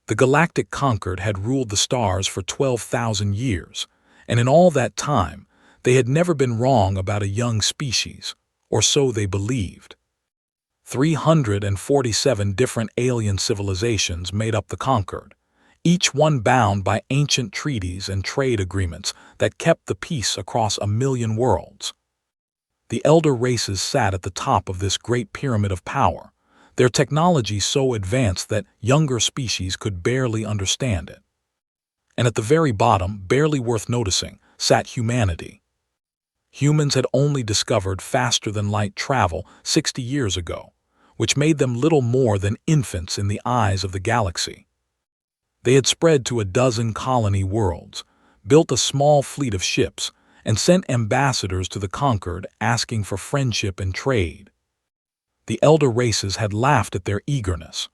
The Galactic Concord had ruled the stars for 12,000 years, and in all that time, they had never been wrong about a young species, or so they believed. 347 different alien civilizations made up the Concord, each one bound by ancient treaties and trade agreements that kept the peace across 1,000,000 worlds. The elder races sat at the top of this great pyramid of power, their technology so advanced that younger species could barely understand it. And at the very bottom, barely worth noticing, sat humanity. Humans had only discovered faster-than-light travel 60 years ago, which made them little more than infants in the eyes of the galaxy. They had spread to a dozen colony worlds, built a small fleet of ships, and sent ambassadors to the Concord asking for friendship and trade. The elder races had laughed at their eagerness.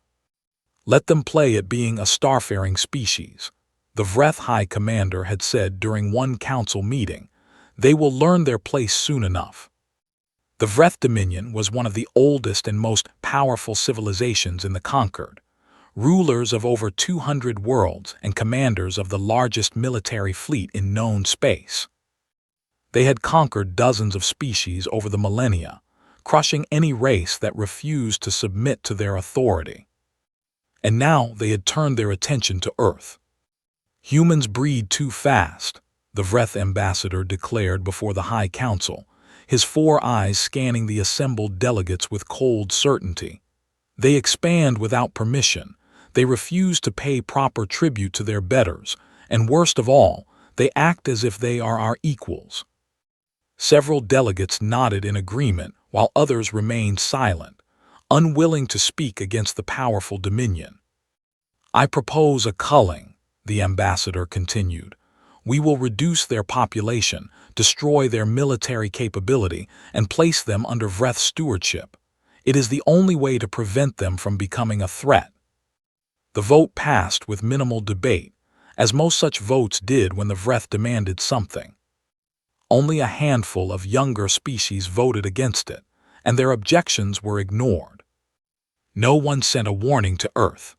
Let them play at being a starfaring species, the Vreth High Commander had said during one council meeting. They will learn their place soon enough. The Vreth Dominion was one of the oldest and most powerful civilizations in the Concord, rulers of over 200 worlds and commanders of the largest military fleet in known space. They had conquered dozens of species over the millennia, crushing any race that refused to submit to their authority. And now they had turned their attention to Earth. Humans breed too fast, the Vreth ambassador declared before the High Council, his 4 eyes scanning the assembled delegates with cold certainty. They expand without permission, they refuse to pay proper tribute to their betters, and worst of all, they act as if they are our equals. Several delegates nodded in agreement while others remained silent, unwilling to speak against the powerful Dominion. I propose a culling, the ambassador continued. We will reduce their population, destroy their military capability, and place them under Vreth stewardship. It is the only way to prevent them from becoming a threat. The vote passed with minimal debate, as most such votes did when the Vreth demanded something. Only a handful of younger species voted against it, and their objections were ignored. No one sent a warning to Earth.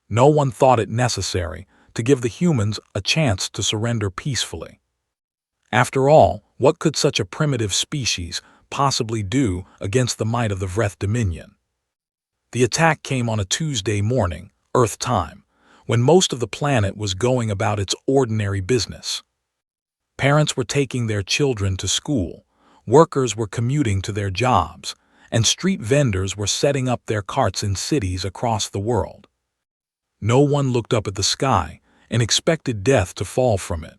No one thought it necessary to give the humans a chance to surrender peacefully. After all, what could such a primitive species possibly do against the might of the Vreth Dominion? The attack came on a Tuesday morning, Earth time, when most of the planet was going about its ordinary business. Parents were taking their children to school, workers were commuting to their jobs, and street vendors were setting up their carts in cities across the world. No one looked up at the sky and expected death to fall from it.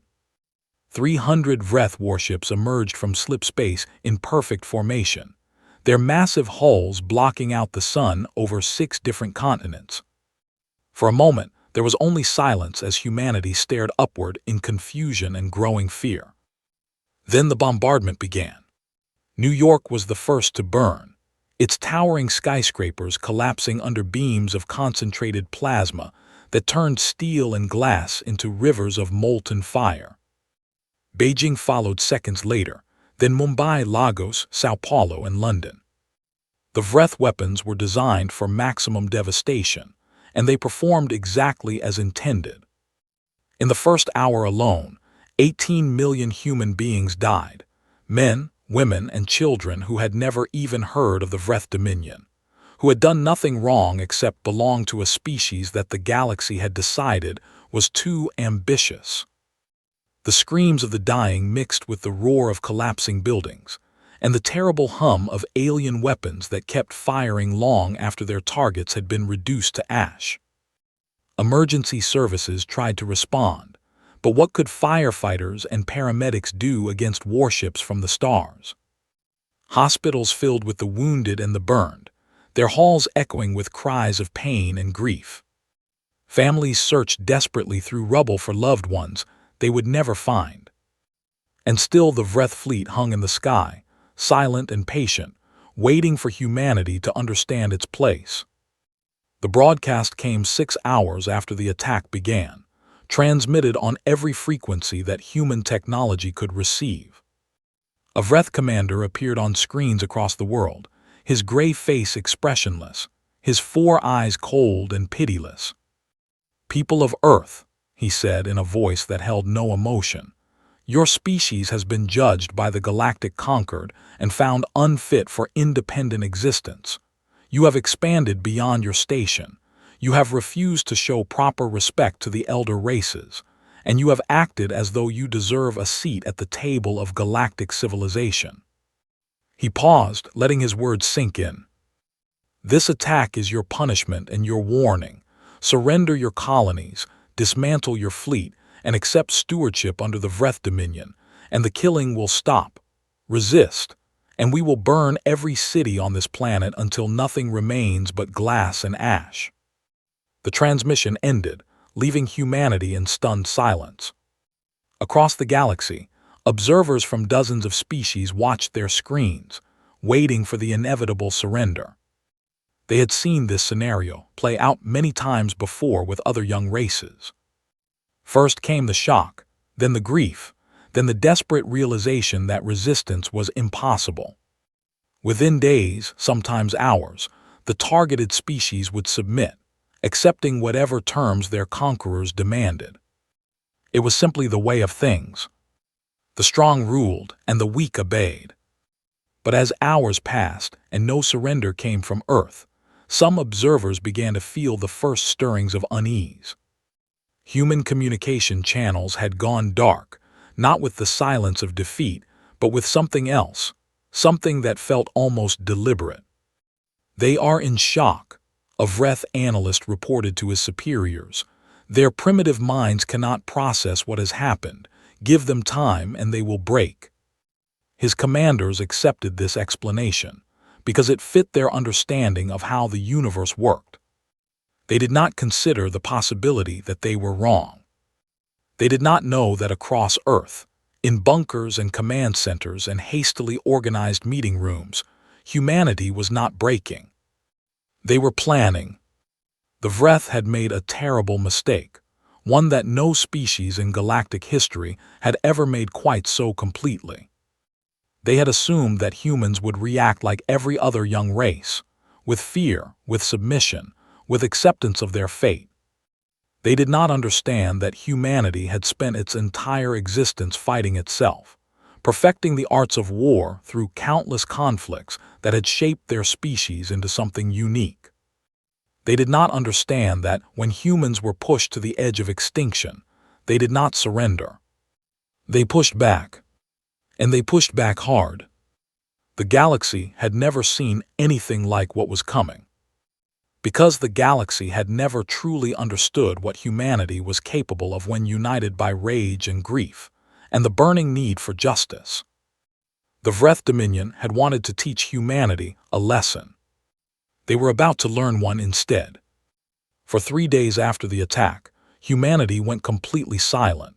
300 Vreth warships emerged from slip space in perfect formation, their massive hulls blocking out the sun over 6 different continents. For a moment, there was only silence as humanity stared upward in confusion and growing fear. Then the bombardment began. New York was the first to burn, its towering skyscrapers collapsing under beams of concentrated plasma that turned steel and glass into rivers of molten fire. Beijing followed seconds later, then Mumbai, Lagos, Sao Paulo, and London. The Vreth weapons were designed for maximum devastation, and they performed exactly as intended. In the first hour alone, 18 million human beings died, men, women, and children who had never even heard of the Vreth Dominion, who had done nothing wrong except belong to a species that the galaxy had decided was too ambitious. The screams of the dying mixed with the roar of collapsing buildings, and the terrible hum of alien weapons that kept firing long after their targets had been reduced to ash. Emergency services tried to respond, but what could firefighters and paramedics do against warships from the stars? Hospitals filled with the wounded and the burned, their halls echoing with cries of pain and grief. Families searched desperately through rubble for loved ones they would never find. And still the Vreth fleet hung in the sky, silent and patient, waiting for humanity to understand its place. The broadcast came 6 hours after the attack began, transmitted on every frequency that human technology could receive. A Vreth commander appeared on screens across the world, his gray face expressionless, his 4 eyes cold and pitiless. "People of Earth," he said in a voice that held no emotion, "your species has been judged by the Galactic Conquered and found unfit for independent existence. You have expanded beyond your station. You have refused to show proper respect to the elder races, and you have acted as though you deserve a seat at the table of galactic civilization." He paused, letting his words sink in. "This attack is your punishment and your warning. Surrender your colonies, dismantle your fleet, and accept stewardship under the Vreth Dominion, and the killing will stop. Resist, and we will burn every city on this planet until nothing remains but glass and ash." The transmission ended, leaving humanity in stunned silence. Across the galaxy, observers from dozens of species watched their screens, waiting for the inevitable surrender. They had seen this scenario play out many times before with other young races. First came the shock, then the grief, then the desperate realization that resistance was impossible. Within days, sometimes hours, the targeted species would submit, accepting whatever terms their conquerors demanded. It was simply the way of things. The strong ruled and the weak obeyed. But as hours passed and no surrender came from Earth, some observers began to feel the first stirrings of unease. Human communication channels had gone dark, not with the silence of defeat, but with something else, something that felt almost deliberate. "They are in shock," a Vreth analyst reported to his superiors. "Their primitive minds cannot process what has happened. Give them time and they will break." His commanders accepted this explanation, because it fit their understanding of how the universe worked. They did not consider the possibility that they were wrong. They did not know that across Earth, in bunkers and command centers and hastily organized meeting rooms, humanity was not breaking. They were planning. The Vreth had made a terrible mistake, one that no species in galactic history had ever made quite so completely. They had assumed that humans would react like every other young race, with fear, with submission, with acceptance of their fate. They did not understand that humanity had spent its entire existence fighting itself, perfecting the arts of war through countless conflicts that had shaped their species into something unique. They did not understand that when humans were pushed to the edge of extinction, they did not surrender. They pushed back. And they pushed back hard. The galaxy had never seen anything like what was coming. Because the galaxy had never truly understood what humanity was capable of when united by rage and grief, and the burning need for justice. The Vreth Dominion had wanted to teach humanity a lesson. They were about to learn one instead. For 3 days after the attack, humanity went completely silent.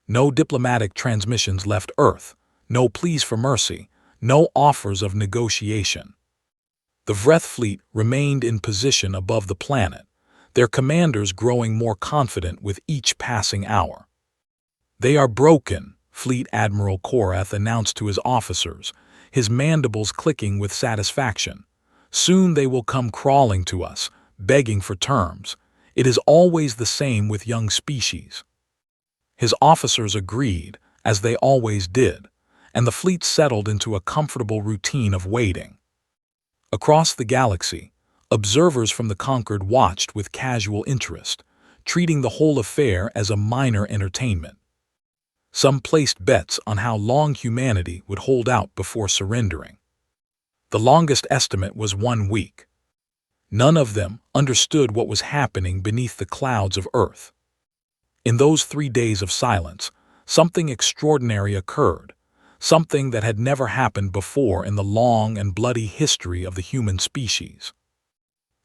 No diplomatic transmissions left Earth, no pleas for mercy, no offers of negotiation. The Vreth fleet remained in position above the planet, their commanders growing more confident with each passing hour. "They are broken," Fleet Admiral Korath announced to his officers, his mandibles clicking with satisfaction. "Soon they will come crawling to us, begging for terms. It is always the same with young species." His officers agreed, as they always did, and the fleet settled into a comfortable routine of waiting. Across the galaxy, observers from the Conquered watched with casual interest, treating the whole affair as a minor entertainment. Some placed bets on how long humanity would hold out before surrendering. The longest estimate was 1 week. None of them understood what was happening beneath the clouds of Earth. In those 3 days of silence, something extraordinary occurred, something that had never happened before in the long and bloody history of the human species.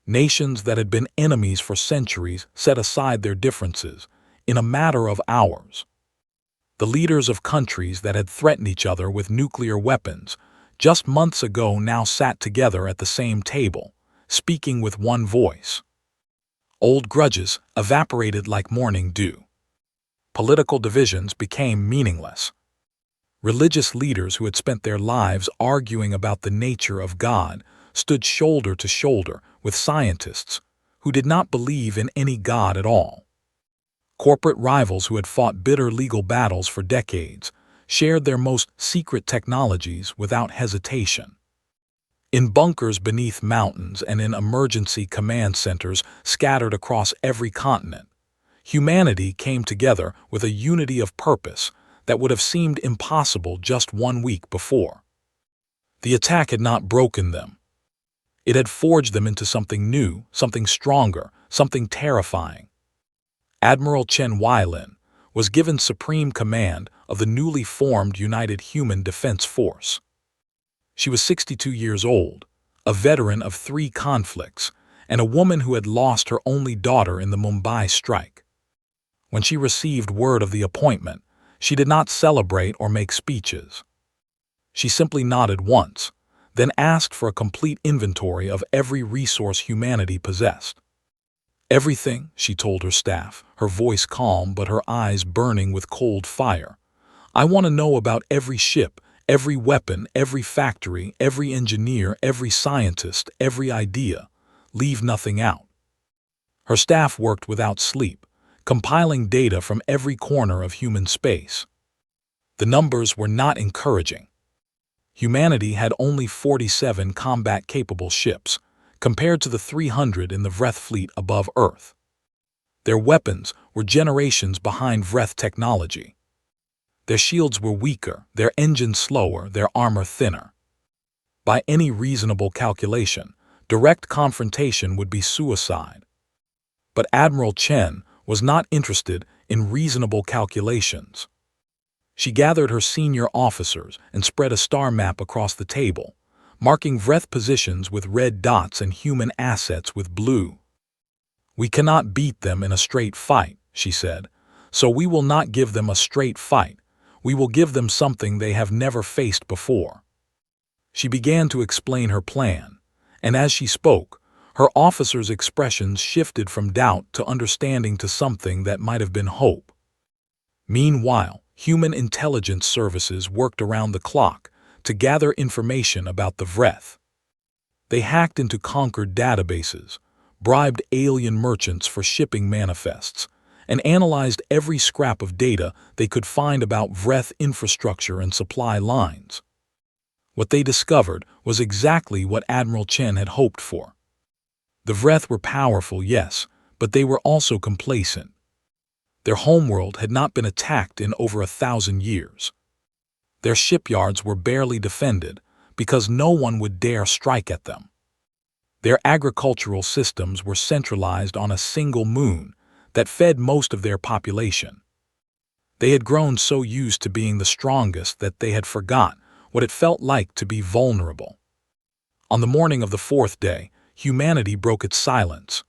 Nations that had been enemies for centuries set aside their differences in a matter of hours. The leaders of countries that had threatened each other with nuclear weapons just months ago now sat together at the same table, speaking with one voice. Old grudges evaporated like morning dew. Political divisions became meaningless. Religious leaders who had spent their lives arguing about the nature of God stood shoulder to shoulder with scientists who did not believe in any god at all. Corporate rivals who had fought bitter legal battles for decades shared their most secret technologies without hesitation. In bunkers beneath mountains and in emergency command centers scattered across every continent, humanity came together with a unity of purpose that would have seemed impossible just 1 week before. The attack had not broken them. It had forged them into something new, something stronger, something terrifying. Admiral Chen Weilin was given supreme command of the newly formed United Human Defense Force. She was 62 years old, a veteran of 3 conflicts, and a woman who had lost her only daughter in the Mumbai strike. When she received word of the appointment, she did not celebrate or make speeches. She simply nodded once, then asked for a complete inventory of every resource humanity possessed. "Everything," she told her staff, her voice calm but her eyes burning with cold fire. "I want to know about every ship, every weapon, every factory, every engineer, every scientist, every idea. Leave nothing out." Her staff worked without sleep, compiling data from every corner of human space. The numbers were not encouraging. Humanity had only 47 combat-capable ships, compared to the 300 in the Vreth fleet above Earth. Their weapons were generations behind Vreth technology. Their shields were weaker, their engines slower, their armor thinner. By any reasonable calculation, direct confrontation would be suicide. But Admiral Chen was not interested in reasonable calculations. She gathered her senior officers and spread a star map across the table, marking Vreth positions with red dots and human assets with blue. "We cannot beat them in a straight fight," she said, "so we will not give them a straight fight. We will give them something they have never faced before." She began to explain her plan, and as she spoke, her officers' expressions shifted from doubt to understanding to something that might have been hope. Meanwhile, human intelligence services worked around the clock to gather information about the Vreth. They hacked into conquered databases, bribed alien merchants for shipping manifests, and analyzed every scrap of data they could find about Vreth infrastructure and supply lines. What they discovered was exactly what Admiral Chen had hoped for. The Vreth were powerful, yes, but they were also complacent. Their homeworld had not been attacked in over 1,000 years. Their shipyards were barely defended because no one would dare strike at them. Their agricultural systems were centralized on a single moon that fed most of their population. They had grown so used to being the strongest that they had forgot what it felt like to be vulnerable. On the morning of the 4th day, humanity broke its silence.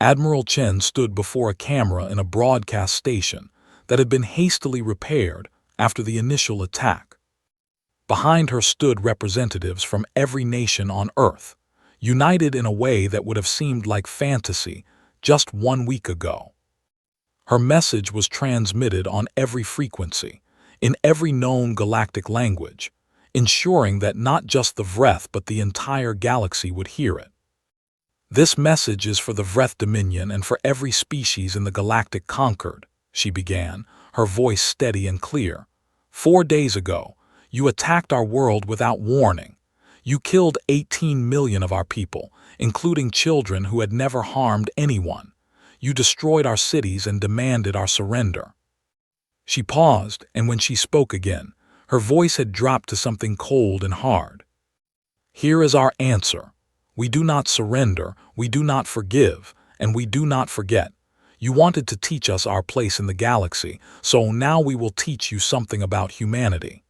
Admiral Chen stood before a camera in a broadcast station that had been hastily repaired after the initial attack. Behind her stood representatives from every nation on Earth, united in a way that would have seemed like fantasy just 1 week ago. Her message was transmitted on every frequency, in every known galactic language, ensuring that not just the Vreth but the entire galaxy would hear it. "This message is for the Vreth Dominion and for every species in the galactic conquered," she began, her voice steady and clear. "4 days ago, you attacked our world without warning. You killed 18 million of our people, including children who had never harmed anyone. You destroyed our cities and demanded our surrender." She paused, and when she spoke again, her voice had dropped to something cold and hard. "Here is our answer. We do not surrender, we do not forgive, and we do not forget. You wanted to teach us our place in the galaxy, so now we will teach you something about humanity."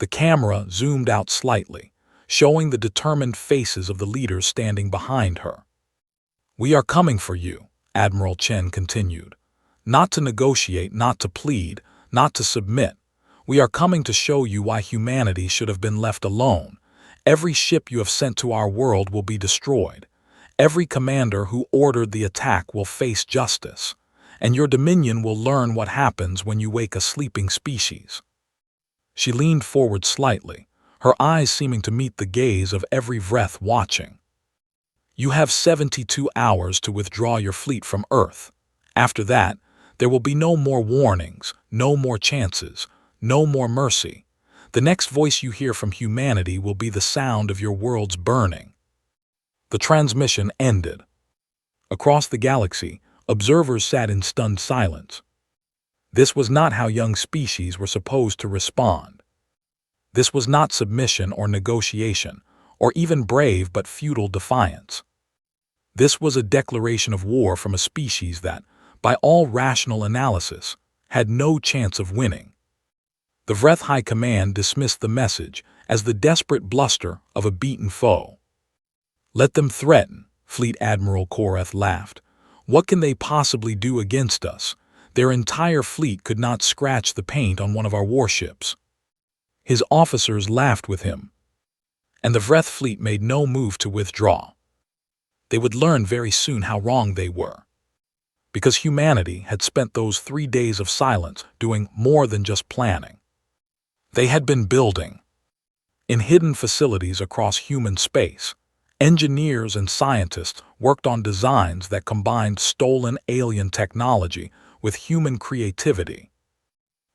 The camera zoomed out slightly, showing the determined faces of the leaders standing behind her. "We are coming for you," Admiral Chen continued. "Not to negotiate, not to plead, not to submit. We are coming to show you why humanity should have been left alone. Every ship you have sent to our world will be destroyed. Every commander who ordered the attack will face justice, and your dominion will learn what happens when you wake a sleeping species." She leaned forward slightly, her eyes seeming to meet the gaze of every Vreth watching. You have 72 hours to withdraw your fleet from Earth. After that, there will be no more warnings, no more chances, no more mercy. The next voice you hear from humanity will be the sound of your world's burning. The transmission ended. Across the galaxy, observers sat in stunned silence. This was not how young species were supposed to respond. This was not submission or negotiation, or even brave but futile defiance. This was a declaration of war from a species that, by all rational analysis, had no chance of winning. The Vreth High Command dismissed the message as the desperate bluster of a beaten foe. "Let them threaten," Fleet Admiral Koreth laughed. "What can they possibly do against us? Their entire fleet could not scratch the paint on one of our warships." His officers laughed with him, and the Vreth fleet made no move to withdraw. They would learn very soon how wrong they were, because humanity had spent those 3 days of silence doing more than just planning. They had been building. In hidden facilities across human space, engineers and scientists worked on designs that combined stolen alien technology with human creativity.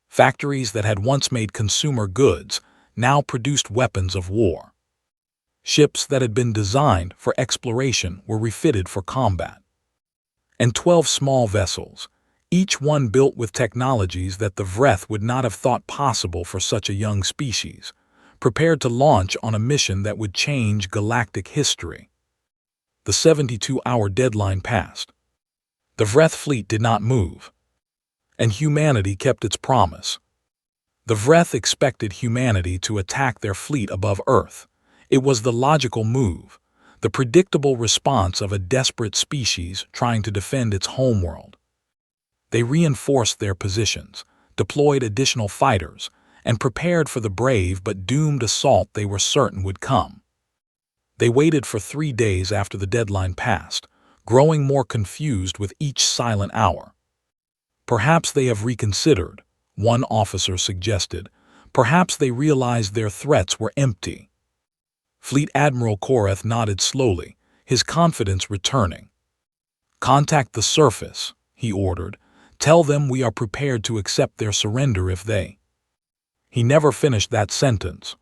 Factories that had once made consumer goods now produced weapons of war. Ships that had been designed for exploration were refitted for combat. And 12 small vessels, each one built with technologies that the Vreth would not have thought possible for such a young species, prepared to launch on a mission that would change galactic history. The 72-hour deadline passed. The Vreth fleet did not move, and humanity kept its promise. The Vreth expected humanity to attack their fleet above Earth. It was the logical move, the predictable response of a desperate species trying to defend its homeworld. They reinforced their positions, deployed additional fighters, and prepared for the brave but doomed assault they were certain would come. They waited for 3 days after the deadline passed, growing more confused with each silent hour. "Perhaps they have reconsidered," one officer suggested. "Perhaps they realized their threats were empty." Fleet Admiral Koreth nodded slowly, his confidence returning. "Contact the surface," he ordered. "Tell them we are prepared to accept their surrender if they—" He never finished that sentence.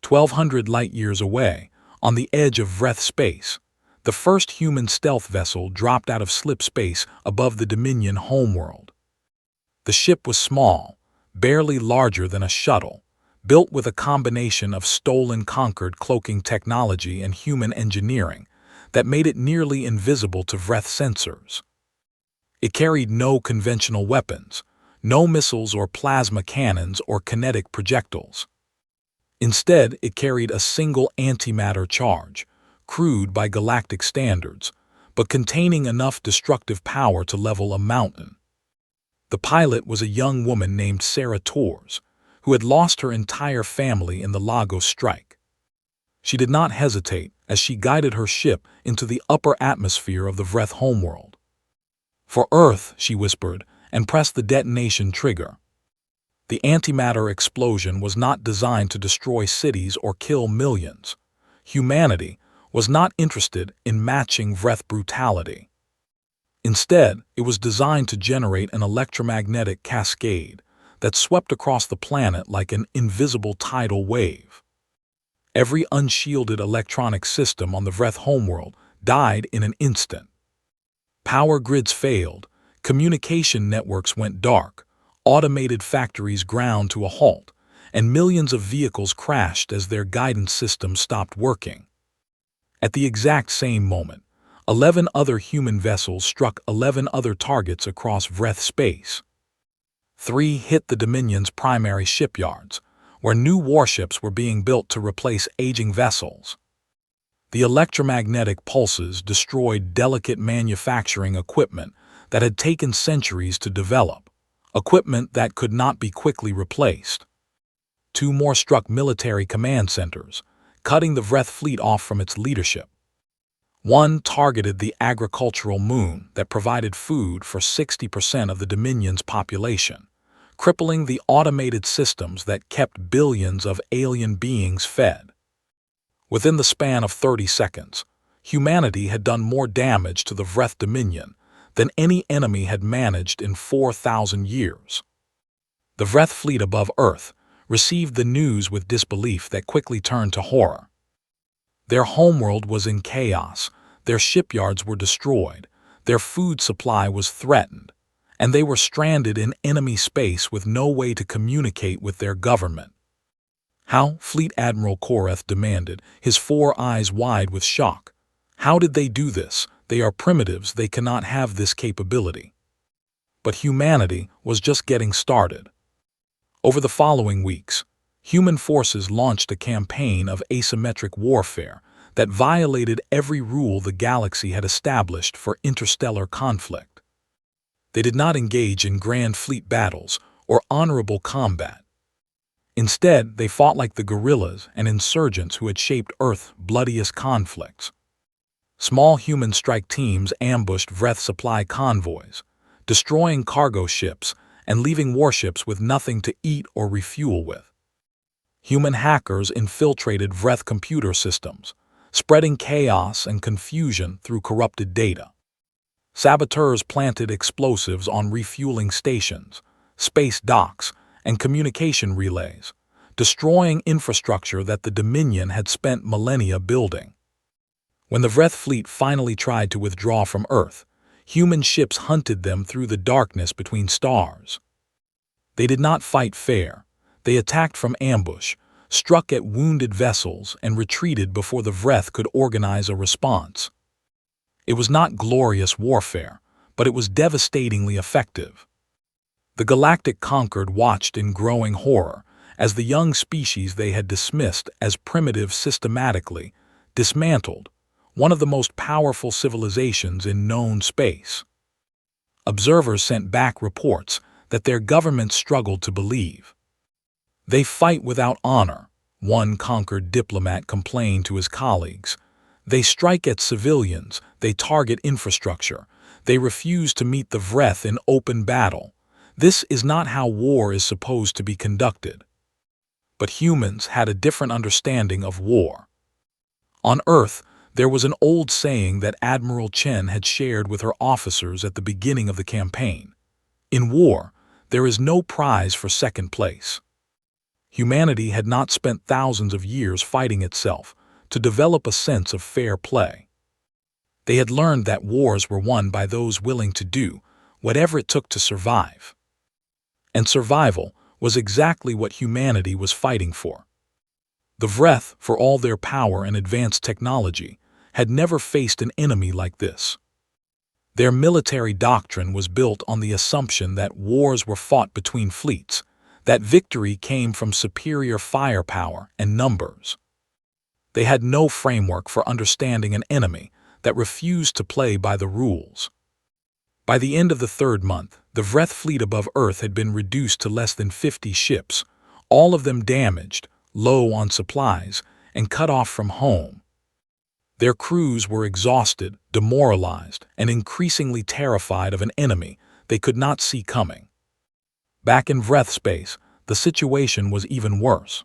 1,200 light-years away, on the edge of Vreth space, the first human stealth vessel dropped out of slip space above the Dominion homeworld. The ship was small, barely larger than a shuttle, built with a combination of stolen conquered cloaking technology and human engineering that made it nearly invisible to Vreth sensors. It carried no conventional weapons, no missiles or plasma cannons or kinetic projectiles. Instead, it carried a single antimatter charge, crude by galactic standards, but containing enough destructive power to level a mountain. The pilot was a young woman named Sarah Torres, who had lost her entire family in the Lagos strike. She did not hesitate as she guided her ship into the upper atmosphere of the Vreth homeworld. "For Earth," she whispered, and pressed the detonation trigger. The antimatter explosion was not designed to destroy cities or kill millions. Humanity was not interested in matching Vreth brutality. Instead, it was designed to generate an electromagnetic cascade that swept across the planet like an invisible tidal wave. Every unshielded electronic system on the Vreth homeworld died in an instant. Power grids failed, communication networks went dark, automated factories ground to a halt, and millions of vehicles crashed as their guidance systems stopped working. At the exact same moment, 11 other human vessels struck 11 other targets across Vreth space. 3 hit the Dominion's primary shipyards, where new warships were being built to replace aging vessels. The electromagnetic pulses destroyed delicate manufacturing equipment that had taken centuries to develop, equipment that could not be quickly replaced. 2 more struck military command centers, cutting the Vreth fleet off from its leadership. 1 targeted the agricultural moon that provided food for 60% of the Dominion's population, crippling the automated systems that kept billions of alien beings fed. Within the span of 30 seconds, humanity had done more damage to the Vreth Dominion than any enemy had managed in 4,000 years. The Vreth fleet above Earth received the news with disbelief that quickly turned to horror. Their homeworld was in chaos, their shipyards were destroyed, their food supply was threatened, and they were stranded in enemy space with no way to communicate with their government. How? Fleet Admiral Koreth demanded, his 4 eyes wide with shock. How did they do this? They are primitives, they cannot have this capability. But humanity was just getting started. Over the following weeks, human forces launched a campaign of asymmetric warfare that violated every rule the galaxy had established for interstellar conflict. They did not engage in grand fleet battles or honorable combat. Instead, they fought like the guerrillas and insurgents who had shaped Earth's bloodiest conflicts. Small human strike teams ambushed Vreth supply convoys, destroying cargo ships and leaving warships with nothing to eat or refuel with. Human hackers infiltrated Vreth computer systems, spreading chaos and confusion through corrupted data. Saboteurs planted explosives on refueling stations, space docks, and communication relays, destroying infrastructure that the Dominion had spent millennia building. When the Vreth fleet finally tried to withdraw from Earth, human ships hunted them through the darkness between stars. They did not fight fair. They attacked from ambush, struck at wounded vessels, and retreated before the Vreth could organize a response. It was not glorious warfare, but it was devastatingly effective. The Galactic Conquered watched in growing horror as the young species they had dismissed as primitive systematically dismantled one of the most powerful civilizations in known space. Observers sent back reports that their government struggled to believe. They fight without honor, one conquered diplomat complained to his colleagues. They strike at civilians, they target infrastructure, they refuse to meet the Vreth in open battle. This is not how war is supposed to be conducted. But humans had a different understanding of war. On Earth, there was an old saying that Admiral Chen had shared with her officers at the beginning of the campaign. In war, there is no prize for second place. Humanity had not spent thousands of years fighting itself to develop a sense of fair play. They had learned that wars were won by those willing to do whatever it took to survive. And survival was exactly what humanity was fighting for. The Vreth, for all their power and advanced technology, had never faced an enemy like this. Their military doctrine was built on the assumption that wars were fought between fleets, that victory came from superior firepower and numbers. They had no framework for understanding an enemy that refused to play by the rules. By the end of the 3rd month, the Vreth fleet above Earth had been reduced to less than 50 ships, all of them damaged, low on supplies, and cut off from home. Their crews were exhausted, demoralized, and increasingly terrified of an enemy they could not see coming. Back in Vreth space, the situation was even worse.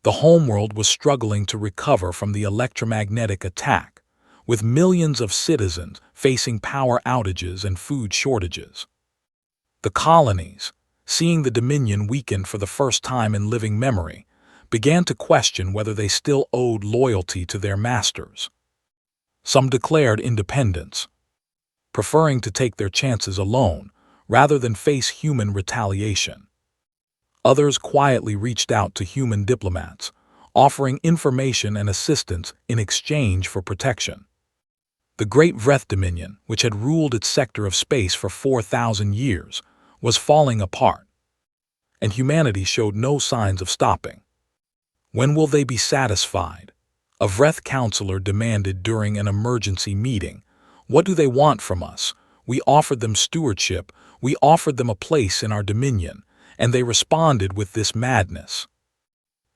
The homeworld was struggling to recover from the electromagnetic attack, with millions of citizens facing power outages and food shortages. The colonies, seeing the Dominion weaken for the first time in living memory, began to question whether they still owed loyalty to their masters. Some declared independence, preferring to take their chances alone rather than face human retaliation. Others quietly reached out to human diplomats, offering information and assistance in exchange for protection. The Great Vreth Dominion, which had ruled its sector of space for 4,000 years, was falling apart, and humanity showed no signs of stopping. When will they be satisfied? A Vreth counselor demanded during an emergency meeting. What do they want from us? We offered them stewardship, we offered them a place in our dominion, and they responded with this madness.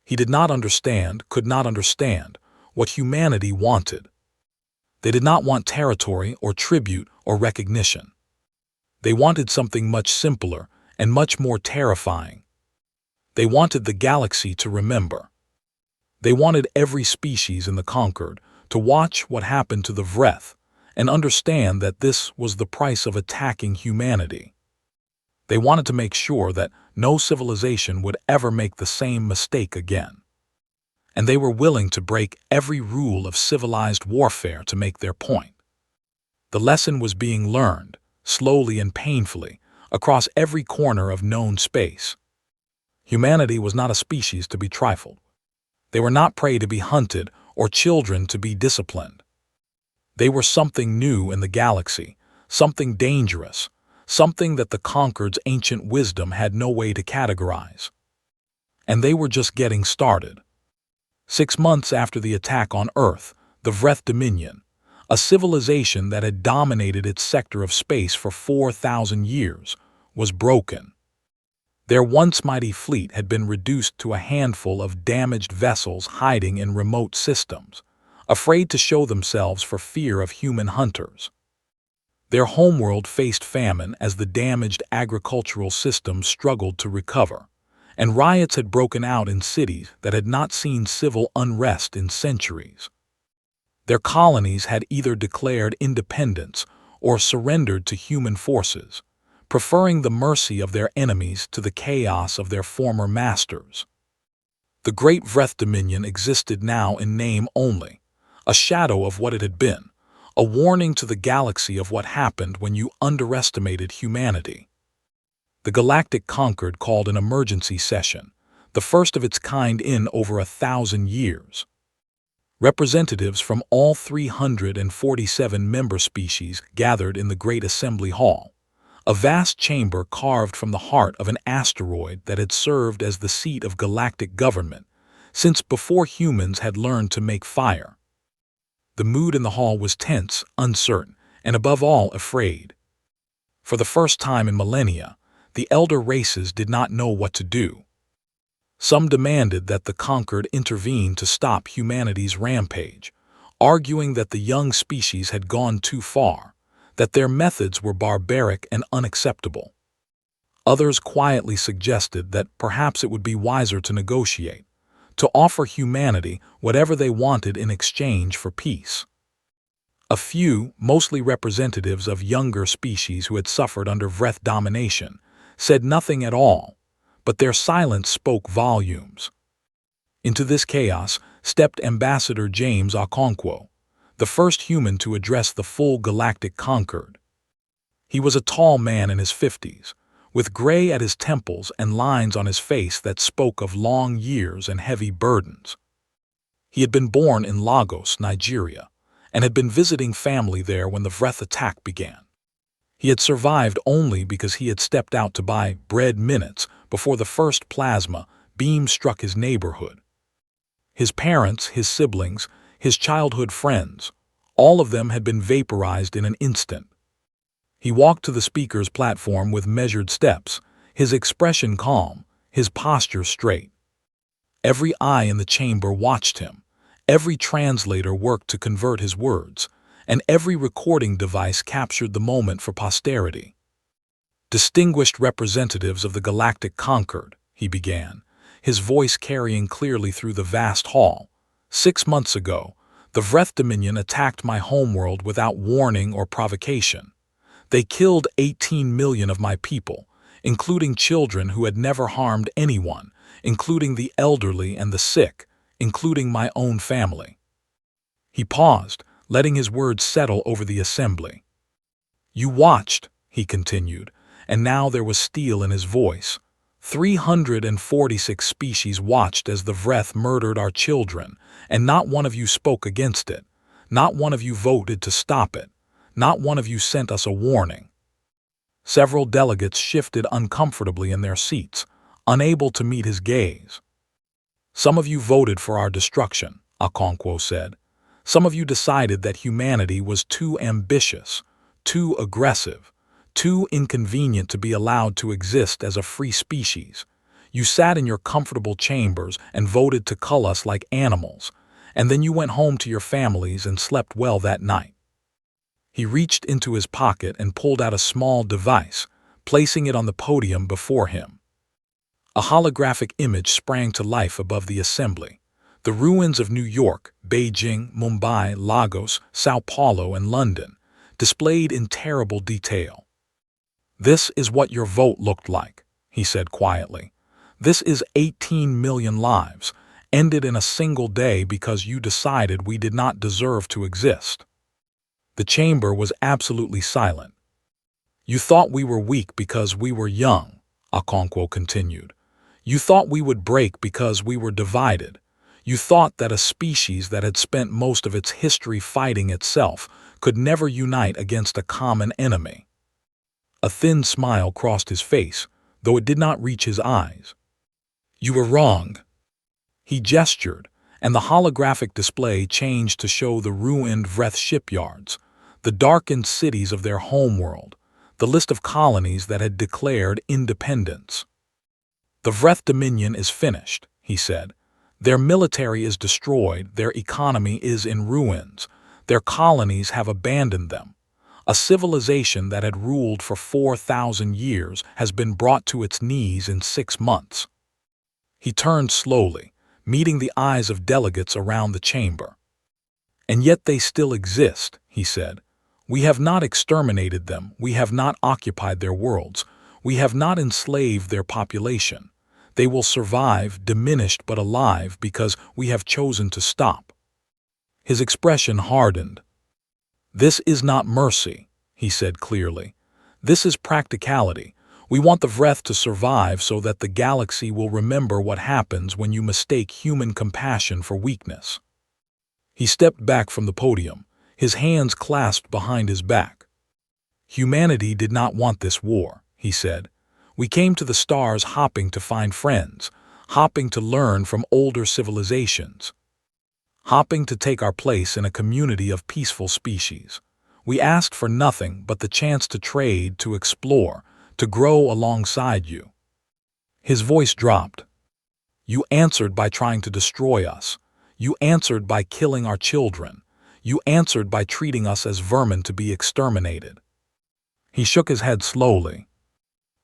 He did not understand, could not understand, what humanity wanted. They did not want territory or tribute or recognition. They wanted something much simpler and much more terrifying. They wanted the galaxy to remember. They wanted every species in the Conquered to watch what happened to the Vreth, and understand that this was the price of attacking humanity. They wanted to make sure that no civilization would ever make the same mistake again. And they were willing to break every rule of civilized warfare to make their point. The lesson was being learned, slowly and painfully, across every corner of known space. Humanity was not a species to be trifled. They were not prey to be hunted or children to be disciplined. They were something new in the galaxy, something dangerous, something that the conquered's ancient wisdom had no way to categorize. And they were just getting started. 6 months after the attack on Earth, the Vreth Dominion, a civilization that had dominated its sector of space for 4,000 years, was broken. Their once mighty fleet had been reduced to a handful of damaged vessels hiding in remote systems, afraid to show themselves for fear of human hunters. Their homeworld faced famine as the damaged agricultural system struggled to recover, and riots had broken out in cities that had not seen civil unrest in centuries. Their colonies had either declared independence or surrendered to human forces, preferring the mercy of their enemies to the chaos of their former masters. The Great Vreth Dominion existed now in name only, a shadow of what it had been, a warning to the galaxy of what happened when you underestimated humanity. The Galactic Concord called an emergency session, the first of its kind in over 1,000 years. Representatives from all 347 member species gathered in the Great Assembly Hall, a vast chamber carved from the heart of an asteroid that had served as the seat of galactic government since before humans had learned to make fire. The mood in the hall was tense, uncertain, and above all afraid. For the first time in millennia, the elder races did not know what to do. Some demanded that the conquered intervene to stop humanity's rampage, arguing that the young species had gone too far, that their methods were barbaric and unacceptable. Others quietly suggested that perhaps it would be wiser to negotiate, to offer humanity whatever they wanted in exchange for peace. A few, mostly representatives of younger species who had suffered under Vreth domination, said nothing at all, but their silence spoke volumes. Into this chaos stepped Ambassador James Okonkwo, the first human to address the full galactic concord. He was a tall man in his 50s, with gray at his temples and lines on his face that spoke of long years and heavy burdens. He had been born in Lagos, Nigeria, and had been visiting family there when the Vreth attack began. He had survived only because he had stepped out to buy bread minutes before the first plasma beam struck his neighborhood. His parents, his siblings, his childhood friends, all of them had been vaporized in an instant. He walked to the speaker's platform with measured steps, his expression calm, his posture straight. Every eye in the chamber watched him, every translator worked to convert his words, and every recording device captured the moment for posterity. "Distinguished representatives of the Galactic Concord," he began, his voice carrying clearly through the vast hall. "6 months ago, the Vreth Dominion attacked my homeworld without warning or provocation. They killed 18 million of my people, including children who had never harmed anyone, including the elderly and the sick, including my own family." He paused, letting his words settle over the assembly. "You watched," he continued, and now there was steel in his voice. 346 species watched as the Vreth murdered our children, and not one of you spoke against it. Not one of you voted to stop it. Not one of you sent us a warning." Several delegates shifted uncomfortably in their seats, unable to meet his gaze. "Some of you voted for our destruction," Okonkwo said. "Some of you decided that humanity was too ambitious, too aggressive, too inconvenient to be allowed to exist as a free species. You sat in your comfortable chambers and voted to cull us like animals, and then you went home to your families and slept well that night." He reached into his pocket and pulled out a small device, placing it on the podium before him. A holographic image sprang to life above the assembly, The ruins of New York, Beijing, Mumbai, Lagos, Sao Paulo, and London, displayed in terrible detail. "This is what your vote looked like," he said quietly. "This is 18 million lives, ended in a single day because you decided we did not deserve to exist." The chamber was absolutely silent. "You thought we were weak because we were young," Okonkwo continued. "You thought we would break because we were divided. You thought that a species that had spent most of its history fighting itself could never unite against a common enemy." A thin smile crossed his face, though it did not reach his eyes. "You were wrong." He gestured, and the holographic display changed to show the ruined Vreth shipyards, the darkened cities of their homeworld, the list of colonies that had declared independence. "The Vreth Dominion is finished," he said. "Their military is destroyed, their economy is in ruins, their colonies have abandoned them. A civilization that had ruled for 4,000 years has been brought to its knees in 6 months." He turned slowly, meeting the eyes of delegates around the chamber. "And yet they still exist," he said. "We have not exterminated them, we have not occupied their worlds, we have not enslaved their population. They will survive, diminished but alive, because we have chosen to stop." His expression hardened. "This is not mercy," he said clearly. "This is practicality. We want the Vreth to survive so that the galaxy will remember what happens when you mistake human compassion for weakness." He stepped back from the podium, his hands clasped behind his back. "Humanity did not want this war," he said. "We came to the stars hopping to find friends, hopping to learn from older civilizations, hopping to take our place in a community of peaceful species. We asked for nothing but the chance to trade, to explore, to grow alongside you." His voice dropped. "You answered by trying to destroy us. You answered by killing our children. You answered by treating us as vermin to be exterminated." He shook his head slowly.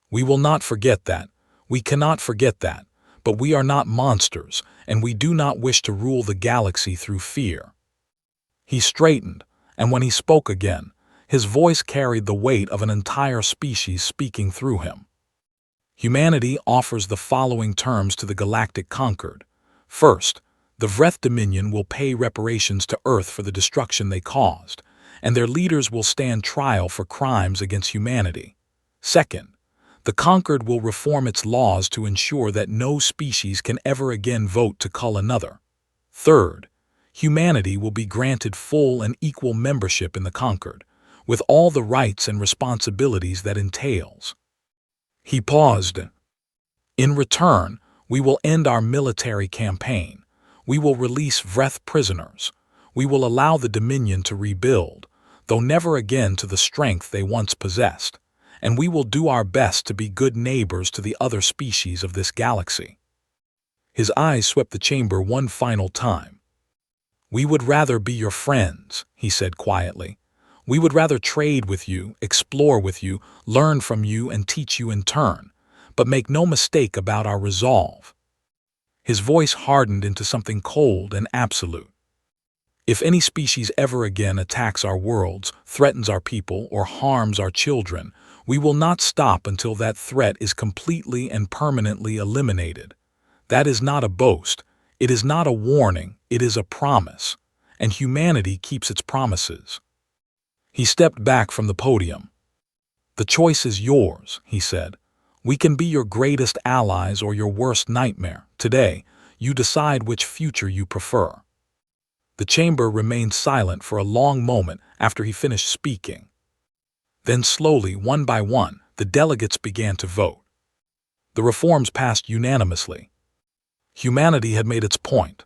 "We will not forget that. We cannot forget that. But we are not monsters, and we do not wish to rule the galaxy through fear." He straightened, and when he spoke again, his voice carried the weight of an entire species speaking through him. "Humanity offers the following terms to the Galactic Conquered. First, the Vreth Dominion will pay reparations to Earth for the destruction they caused, and their leaders will stand trial for crimes against humanity. Second, the Conquered will reform its laws to ensure that no species can ever again vote to cull another. Third, humanity will be granted full and equal membership in the Conquered, with all the rights and responsibilities that entails." He paused. "In return, we will end our military campaign. We will release Vreth prisoners. We will allow the Dominion to rebuild, though never again to the strength they once possessed. And we will do our best to be good neighbors to the other species of this galaxy." His eyes swept the chamber one final time. "We would rather be your friends," he said quietly. "We would rather trade with you, explore with you, learn from you, and teach you in turn. But make no mistake about our resolve." His voice hardened into something cold and absolute. "If any species ever again attacks our worlds, threatens our people, or harms our children, we will not stop until that threat is completely and permanently eliminated. That is not a boast, it is not a warning, it is a promise, and humanity keeps its promises." He stepped back from the podium. "The choice is yours," he said. "We can be your greatest allies or your worst nightmare. Today, you decide which future you prefer." The chamber remained silent for a long moment after he finished speaking. Then slowly, one by one, the delegates began to vote. The reforms passed unanimously. Humanity had made its point.